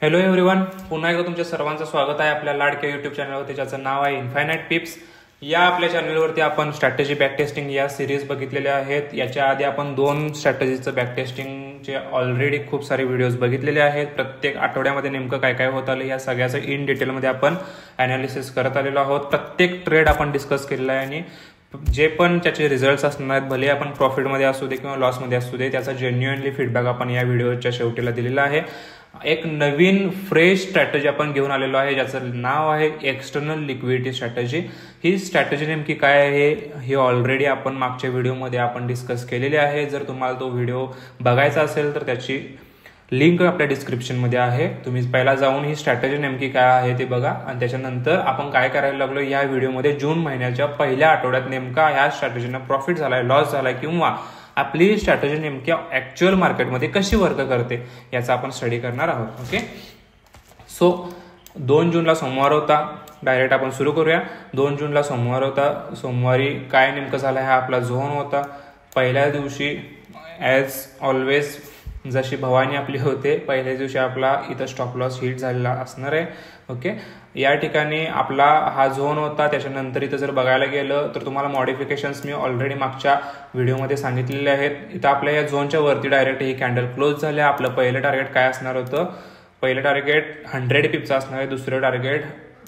Hello everyone, पुन्हा एकदा तुमच्या सर्वांचं स्वागत आहे आपल्या लाडक्या युट्यूब चॅनलवरती, ज्याचं नाव आहे इन्फायनाइट पिप्स. या आपल्या चॅनलवरती आपण स्ट्रॅटेजी बॅकटेस्टिंग या सिरीज बघितलेल्या आहेत. याच्या आधी आपण 2 स्ट्रॅटेजीचं बॅकटेस्टिंगचे ऑलरेडी खूप सारे व्हिडिओज बघितलेले आहेत. प्रत्येक आठवड्यामध्ये नेमकं काय काय होत आलं या सगळ्याचं इन डिटेलमध्ये आपण अनालिसिस करत आलेलो आहोत. प्रत्येक ट्रेड आपण डिस्कस केलेला आहे आणि जे पण त्याचे रिझल्ट्स असणार आहेत, भले आपण प्रॉफिटमध्ये असू दे किंवा लॉसमध्ये असू दे, त्याचा जेन्युइनली फीडबॅक आपण या व्हिडिओच्या शेवटीला दिलेला आहे. एक नवीन फ्रेश स्ट्रॅटेजी आपण घेऊन आलेलो आहे, ज्याचं नाव आहे एक्सटर्नल लिक्विडिटी स्ट्रॅटेजी. ही स्ट्रॅटेजी नेमकी काय आहे हे ऑलरेडी आपण मागच्या व्हिडिओमध्ये आपण डिस्कस केलेली आहे. जर तुम्हाला तो व्हिडिओ बघायचा असेल तर त्याची लिंक आपल्या डिस्क्रिप्शनमध्ये आहे. तुम्ही पहिला जाऊन ही स्ट्रॅटेजी नेमकी काय आहे ते बघा आणि त्याच्यानंतर आपण काय करायला लागलो या व्हिडिओमध्ये जून महिन्याच्या पहिल्या आठवड्यात नेमका ह्या स्ट्रॅटेजीनं प्रॉफिट झालाय, लॉस झालाय किंवा आपली स्ट्रॅटेजी नेमक्या ऍक्च्युअल मार्केटमध्ये कशी वर्क करते याचा आपण स्टडी करणार आहोत. ओके, सो 2 जूनला सोमवार होता. डायरेक्ट आपण सुरू करूया. 2 जूनला सोमवार होता. सोमवारी काय नेमकं झालं हा आपला झोन होता. पहिल्या दिवशी ॲज ऑलवेज जशी भवानी आपली होते, पहिल्या दिवशी आपला इथं स्टॉप लॉस हिट झालेला असणार आहे. ओके, या ठिकाणी आपला हा झोन होता. त्याच्यानंतर इथं जर बघायला गेलं तर तुम्हाला मॉडिफिकेशन्स मी ऑलरेडी मागच्या व्हिडिओमध्ये सांगितलेले आहेत. इथं आपल्या या झोनच्या वरती डायरेक्ट ही कॅन्डल क्लोज झाल्या. आपलं पहिलं टार्गेट काय असणार होतं? पहिलं टार्गेट 100 पिपचं असणार आहे, दुसरं टार्गेट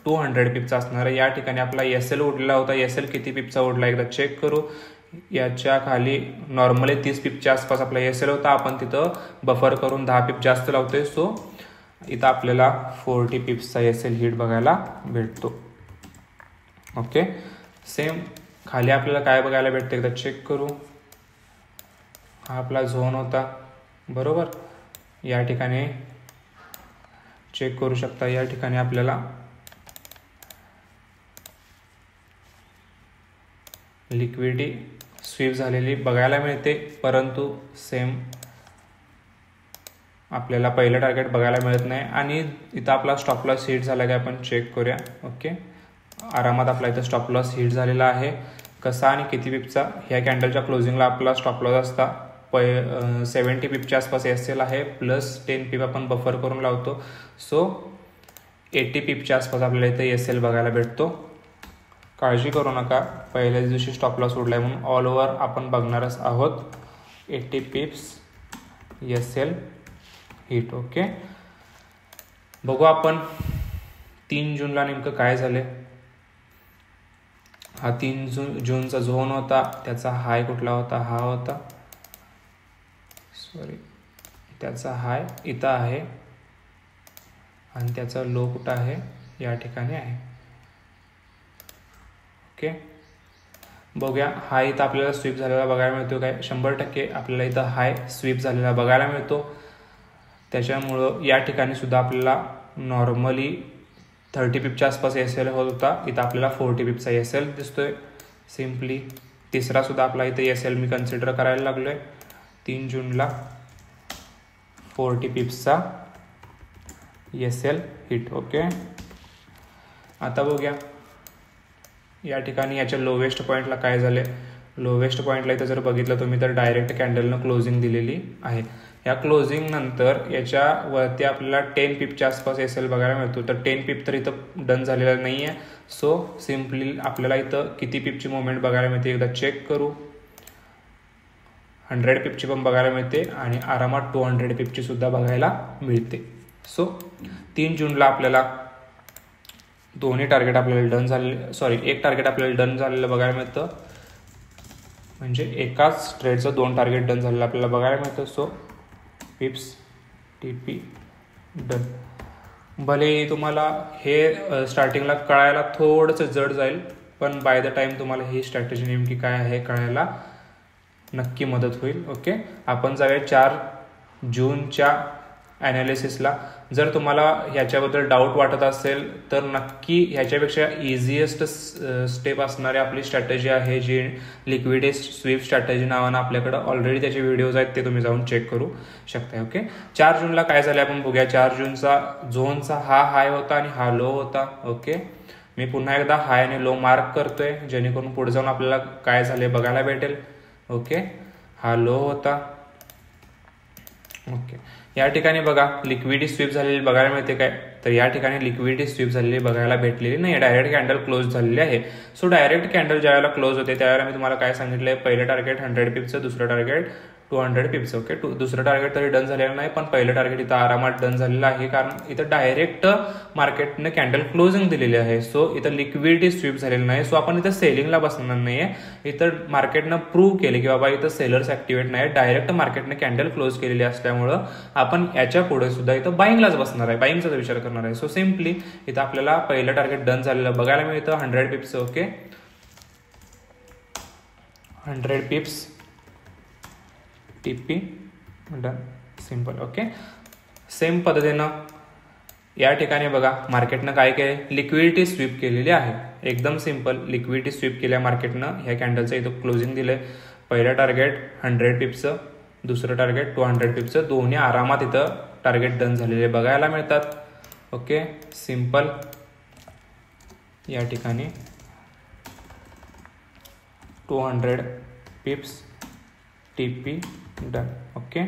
200 पिपचं असणार आहे. या ठिकाणी आपला एसएल उडला होता. एसएल किती पिपचा उडला एकदा चेक करू. याच्या खाली नॉर्मली 30 पिपच्या आसपास आपला एसएल होता. आपण तिथं बफर करून 10 पिप जास्त लावतोय. सो इथं आपल्याला 40 पिप्सचा एसएल हिट बघायला भेटतो. ओके, सेम खाली आपल्याला काय बघायला भेटते एकदा चेक करू. हा आपला झोन होता बरोबर. या ठिकाणी चेक करू शकता. या ठिकाणी आपल्याला लिक्विडिटी स्वीप झालेली बघायला मिळते, परंतु सेम आपल्याला पहिलं टार्गेट बघायला मिळत नाही. आणि इथं आपला स्टॉप लॉस हिट झाला का आपण चेक करूया. ओके, आरामात आपला इथं स्टॉप लॉस हिट झालेला आहे. कसा आणि किती पिपचा? ह्या कॅन्डलच्या क्लोजिंगला आपला स्टॉप लॉस असता 70 पिपच्या आसपास एसएल आहे, प्लस 10 पिप आपण बफर करून लावतो. सो 80 पिपच्या आसपास आपल्याला इथं एसएल बघायला भेटतो. काळजी करू नका, पहिल्याच दिवशी स्टॉप लॉस उडलाय म्हणून ऑल ओव्हर आपण बघणारच आहोत. 80 पिप्स एसएल हिट. ओके, बघू आपण 3 जूनला नेमकं काय झाले. हा 3 जूनचा झोन होता. त्याचा हाय कुठला होता? हा होता, सॉरी, त्याचा हाय इथं आहे आणि त्याचा लो कुठं आहे? या ठिकाणी आहे. ओके, बघूया. हा इथं आपल्याला स्वीप झालेला बघायला मिळतो काय? 100% आपल्याला इथं हाय स्वीप झालेला बघायला मिळतो. त्याच्यामुळं या ठिकाणी सुद्धा आपल्याला नॉर्मली 30 पिपच्या आसपास एसएल होत होता. इथं आपल्याला 40 पिपचा एसएल दिसतोय. सिम्पली तिसरा सुद्धा आपला इथं एसएल मी कन्सिडर करायला लागलोय. 3 जूनला 40 पिप्सचा एसएल हिट. ओके, आता बघूया या ठिकाणी याच्या लोवेस्ट पॉईंटला काय झाले. लोवेस्ट पॉईंटला इथं जर बघितलं तुम्ही तर डायरेक्ट कॅन्डलनं क्लोजिंग दिलेली आहे. या क्लोजिंग नंतर याच्या वरती आपल्याला 10 पिपच्या आसपास एसएल बघायला मिळतो. तर 10 पिप तर इथं डन झालेला नाही आहे. सो सिम्पली आपल्याला इथं किती पिपची मुवमेंट बघायला मिळते एकदा चेक करू. 100 पिपची पण बघायला मिळते आणि आरामात 200 पिपची सुद्धा बघायला मिळते. सो 3 जूनला आपल्याला दोन्ही टार्गेट आपल्याला डन झालेले, सॉरी, एक टार्गेट आपल्याला डन झालेलं बघायला मिळतं. म्हणजे एकाच ट्रेडचं 2 टार्गेट डन झालेलं आपल्याला बघायला मिळतं. So पिप्स TP done. भले तुम्हाला हे स्टार्टिंगला कळायला थोडंसं जड जाईल, पण बाय द टाइम तुम्हाला ही स्ट्रॅटेजी नेमकी काय आहे कळायला नक्की मदत होईल. ओके, आपण जाऊया 4 जूनच्या ॲनालिसिसला. जर तुम्हाला ह्याच्याबद्दल डाऊट वाटत असेल तर नक्की ह्याच्यापेक्षा इझिएस्ट स्टेप असणारी आपली स्ट्रॅटेजी आहे, जी लिक्विडिटी स्वीप स्ट्रॅटेजी नावानं आपल्याकडं ऑलरेडी त्याचे व्हिडिओज आहेत, ते तुम्ही जाऊन चेक करू शकता. ओके, 4 जूनला काय झालं आपण बघूया. 4 जूनचा झोनचा हा हाय होता आणि हा लो होता. ओके, मी पुन्हा एकदा हाय आणि लो मार्क करतोय जेणेकरून पुढे जाऊन आपल्याला काय झाले बघायला भेटेल. ओके, हा लो होता. ओके, या ठिकाणी बघा लिक्विडिटी स्वीप झालेली बघायला मिळते काय, तर या ठिकाणी लिक्विडिटी स्वीप झालेली बघायला भेटलेली नाही, डायरेक्ट कॅन्डल क्लोज झालेली आहे. सो डायरेक्ट कॅन्डल ज्यावेळेला क्लोज होते त्यावेळेला मी तुम्हाला काय सांगितलंय, पहिलं टार्गेट 100 पिप्सचं, दुसरं टार्गेट 200 पिप्स. ओके, दुसरं टार्गेट तरी डन झालेलं नाही, पण पहिलं टार्गेट इथं आरामात डन झालेलं आहे, कारण इथं डायरेक्ट मार्केटने कॅन्डल क्लोजिंग दिलेली आहे. सो इथं लिक्विडिटी स्वीप झालेली नाही. सो आपण इथं सेलिंगला बसणार नाहीये. इथं मार्केटनं प्रूव्ह केले की बाबा इथं सेलर्स ऍक्टिव्हेट नाही, डायरेक्ट मार्केटने कॅन्डल क्लोज केलेली असल्यामुळं आपण याच्या पुढे सुद्धा इथं बाईंगलाच बसणार आहे, बाईंगचा विचार करणार आहे. सो सिम्पली इथं आपल्याला पहिलं टार्गेट डन झालेलं बघायला मिळतं 100 पिप्स. Okay, 100 पिप्स TP done, simple. Okay, same पद्धतीनं या ठिकाणी बघा मार्केटनं काय केले, लिक्विडिटी स्वीप केलेली आहे. एकदम सिंपल लिक्विडिटी स्वीप केल्या मार्केटनं. ह्या कॅन्डलचं इथं क्लोजिंग दिलंय. पहिलं टार्गेट 100 पिप्सचं, दुसरं टार्गेट 200 पिप्सचं, दोन्ही आरामात इथं टार्गेट डन झालेले बघायला मिळतात. Okay, simple. या ठिकाणी 200 पिप्स TP डन. ओके,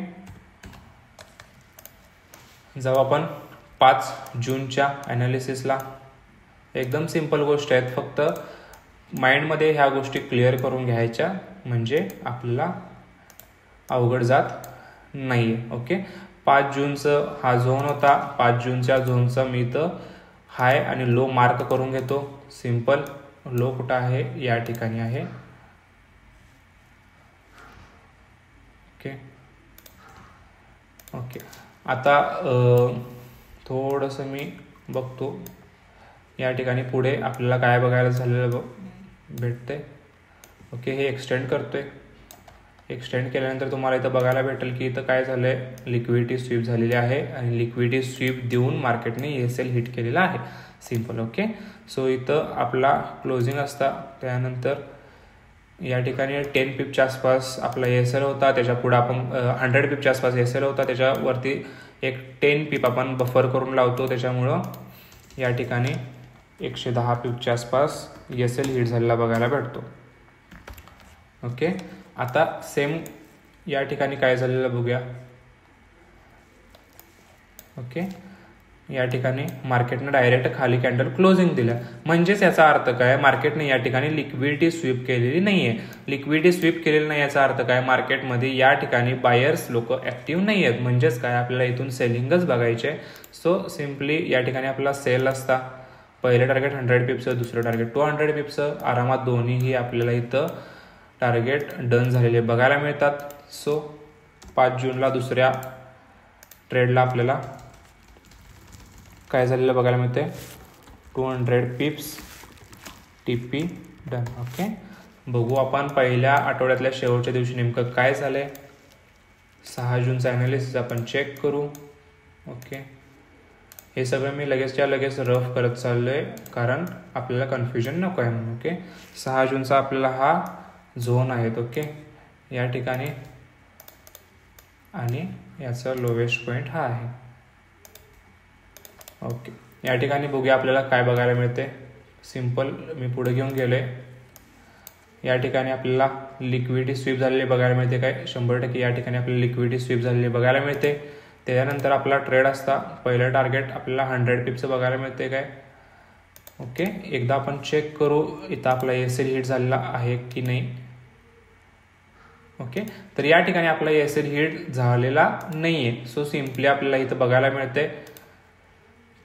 जाऊ आपण 5 जूनच्या ॲनालिसिसला. एकदम सिंपल गोष्ट आहेत, फक्त माइंडमध्ये ह्या गोष्टी क्लिअर करून घ्यायच्या म्हणजे आपल्याला अवघड जात नाही आहे. ओके, 5 जूनचं हा झोन होता. 5 जूनच्या झोनचा मी इथं हाय आणि लो मार्क करून घेतो. सिंपल. लो कुठं आहे, या ठिकाणी आहे. ओके, आता थोडंसं मी बघतो या ठिकाणी पुढे आपल्याला काय बघायला झालेलं भेटते. ओके, हे एक्सटेंड करतोय. एक्सटेंड केल्यानंतर तुम्हाला इथं बघायला भेटेल की इथं काय झालंय, लिक्विडिटी स्वीप झालेली आहे आणि लिक्विडिटी स्वीप देऊन मार्केटने ESL हिट केलेला आहे. सिंपल. ओके, सो इथं आपला क्लोजिंग असता, त्यानंतर या ठिकाणी 10 पिपच्या आसपास आपला ESL होता, त्याच्या पुढे आपण 100 पिपच्या आसपास ESL होता, त्याच्यावरती एक 10 पिप आपण बफर करून लावतो, त्याच्यामुळं या ठिकाणी 110 पिपच्या आसपास ESL हिट झालेला बघायला भेटतो. ओके, आता सेम या ठिकाणी काय झालेलं बघूया. ओके, या ठिकाणी मार्केटनं डायरेक्ट खाली कॅन्डल क्लोजिंग दिलं, म्हणजेच याचा अर्थ काय, मार्केटने या ठिकाणी लिक्विडिटी स्वीप केलेली नाहीये. लिक्विडिटी स्वीप केलेली नाही याचा अर्थ काय, मार्केटमध्ये या ठिकाणी बायर्स लोक ऍक्टिव्ह नाही आहेत, म्हणजेच काय आपल्याला इथून सेलिंगच बघायचे. सो सिम्पली या ठिकाणी आपला सेल असता, पहिलं टार्गेट 100 पिप्सचं, दुसरं टार्गेट 200 पिप्सचं, आरामात दोन्हीही आपल्याला इथं टार्गेट डन झालेले बघायला मिळतात. सो 5 जूनला दुसऱ्या ट्रेडला आपल्याला काय झालेलं बघायला मिळते, 200 पिप्स TP डन. ओके, बघू आपण पहिल्या आठवड्यातल्या शेवटच्या दिवशी नेमकं काय झालंय. 6 जूनचा ॲनालिसिस आपण चेक करू. ओके, हे सगळं मी लगेचच्या लगेच रफ करत चाललोय, कारण आपल्याला कन्फ्युजन नको आहे म्हणून. ओके, 6 जूनचा आपल्याला हा झोन आहेत. ओके, या ठिकाणी आणि याचा लोवेस्ट पॉईंट हा आहे. ओके, या ठिकाणी बघूया आपल्याला काय बघायला मिळते. सिंपल मी पुढे घेऊन गेलोय. या ठिकाणी आपल्याला लिक्विडिटी स्वीप झालेली बघायला मिळते काय, 100% या ठिकाणी आपल्याला लिक्विडिटी स्वीप झालेली बघायला मिळते. त्याच्यानंतर आपला ट्रेड असता, पहिलं टार्गेट आपल्याला 100 पिप्सचं बघायला मिळते काय. ओके, एकदा आपण चेक करू इथं आपला ESL हिट झालेला आहे की नाही. ओके, तर या ठिकाणी आपला ESL हिट झालेला नाहीये. सो सिम्पली आपल्याला इथं बघायला मिळते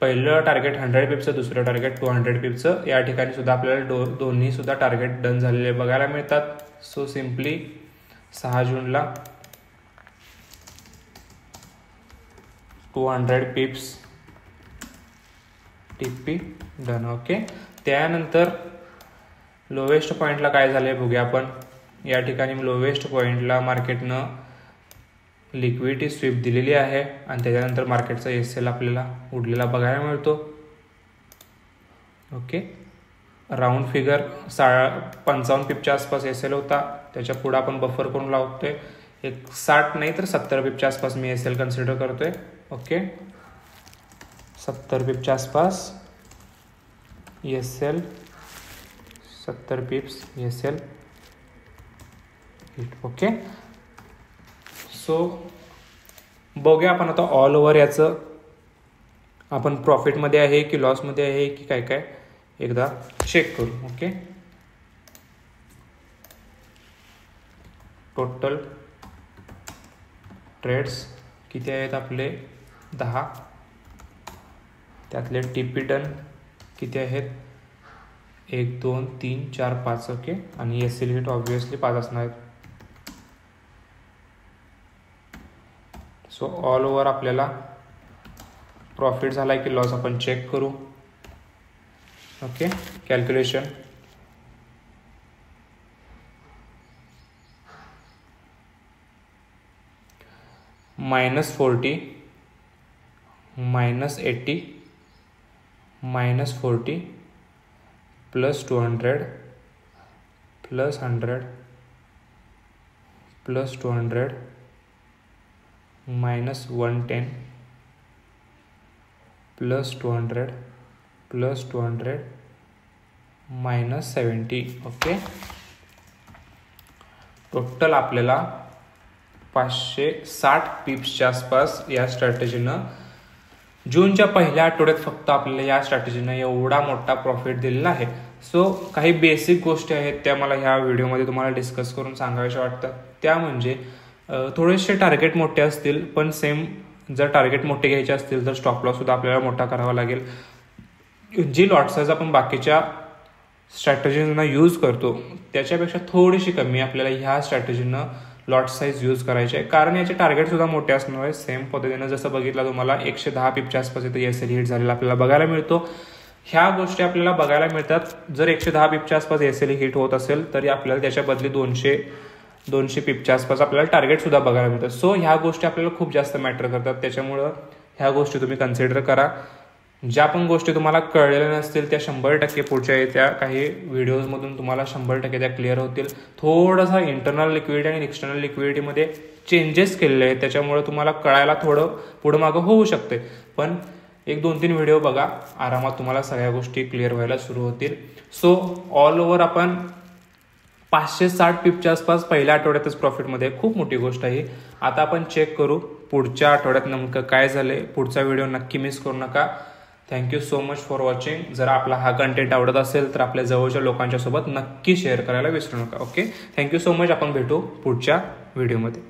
पहिलं टार्गेट 100 पिप्सचं, दुसरं टार्गेट 200 पिप्सचं. या ठिकाणी सुद्धा आपल्याला दोन्ही सुद्धा टार्गेट डन झालेले बघायला मिळतात. सो सिम्पली 6 जूनला 200 पिप्स TP डन. ओके, त्यानंतर लोवेस्ट पॉईंटला काय झालंय बघूया आपण. या ठिकाणी लोवेस्ट पॉईंटला मार्केटनं लिक्विडिटी स्वीप दिलेली आहे आणि त्याच्यानंतर मार्केटचा ESL आपल्याला उडलेला बघायला मिळतो. ओके, राऊंड फिगर 55 पिपच्या आसपास ESL होता, त्याच्या पुढे आपण बफर करून लावतोय. एक 60 नाही तर 70 पिपच्या आसपास मी ESL कन्सिडर करतोय. ओके, 70 पिपच्या आसपास ESL, 70 पिप्स ESL hit. Okay, so बघूया आपण आता ऑल ओव्हर याचं आपण प्रॉफिटमध्ये आहे की लॉसमध्ये आहे की काय काय एकदा चेक करू. ओके, टोटल ट्रेड्स किती आहेत आपले 10, त्यातले टीपी डन किती आहेत 1 2 3 4 5. ओके, आणि एसएल हिट ऑब्विसली 5 असणार आहेत. सो ऑल ओव्हर आपल्याला प्रॉफिट झाला आहे की लॉस आपण चेक करू. Okay, calculation -40 -80 -40 +200 +100 +200 -110 +200 +200 -70. ओके, टोटल आपल्याला 560 पिप्सच्या आसपास या स्ट्रॅटेजीनं जूनच्या पहिल्या आठवड्यात फक्त आपल्याला या स्ट्रॅटेजीनं एवढा मोठा प्रॉफिट दिलेला आहे. सो काही बेसिक गोष्टी आहेत त्या मला ह्या व्हिडिओमध्ये तुम्हाला डिस्कस करून सांगायच्या वाटतात. त्या म्हणजे थोडेसे टार्गेट मोठे असतील, पण सेम जर टार्गेट मोठे घ्यायचे असतील तर स्टॉप लॉस सुद्धा आपल्याला मोठा करावा लागेल. जी लॉट साईज आपण बाकीच्या स्ट्रॅटेजीजना यूज करतो त्याच्यापेक्षा थोडीशी कमी आपल्याला ह्या स्ट्रॅटेजीनं लॉट साईज यूज करायची आहे, कारण याचे टार्गेट सुद्धा मोठे असणार आहे. सेम पद्धतीनं जसं बघितलं तुम्हाला 110 पिपच्या आसपास इथं एसएल हिट झालेला आपल्याला बघायला मिळतो. ह्या गोष्टी आपल्याला बघायला मिळतात. जर 110 पिपच्या आसपास एसएल हिट होत असेल तरी आपल्याला त्याच्या बदली 200 पिपच्या आसपास आपल्याला टार्गेट सुद्धा बघायला मिळतात. सो ह्या गोष्टी आपल्याला खूप जास्त मॅटर करतात, त्याच्यामुळं ह्या गोष्टी तुम्ही कन्सिडर करा. ज्या पण गोष्टी तुम्हाला कळलेल्या नसतील त्या 100% पुढच्या येत्या काही व्हिडिओजमधून तुम्हाला 100% त्या क्लिअर होतील. थोडासा इंटरनल लिक्विडिटी आणि एक्सटर्नल लिक्विडिटीमध्ये चेंजेस केलेले आहेत, त्याच्यामुळे तुम्हाला कळायला थोडं पुढं मागं होऊ शकते. पण 1-2-3 व्हिडिओ बघा, आरामात तुम्हाला सगळ्या गोष्टी क्लिअर व्हायला सुरू होतील. सो ऑल ओव्हर आपण 560 पिपच्या आसपास पहिल्या आठवड्यातच प्रॉफिटमध्ये, खूप मोठी गोष्ट आहे. आता आपण चेक करू पुढच्या आठवड्यात नेमकं काय झालंय. पुढचा व्हिडिओ नक्की मिस करू नका. Thank you so much for watching. जर आपला हा कंटेंट आवडत असेल तर आपल्या जवळच्या लोकांच्या सोबत नक्की शेअर करायला विसरू नका. Okay, thank you so much. आपण भेटू पुढच्या व्हिडिओमध्ये.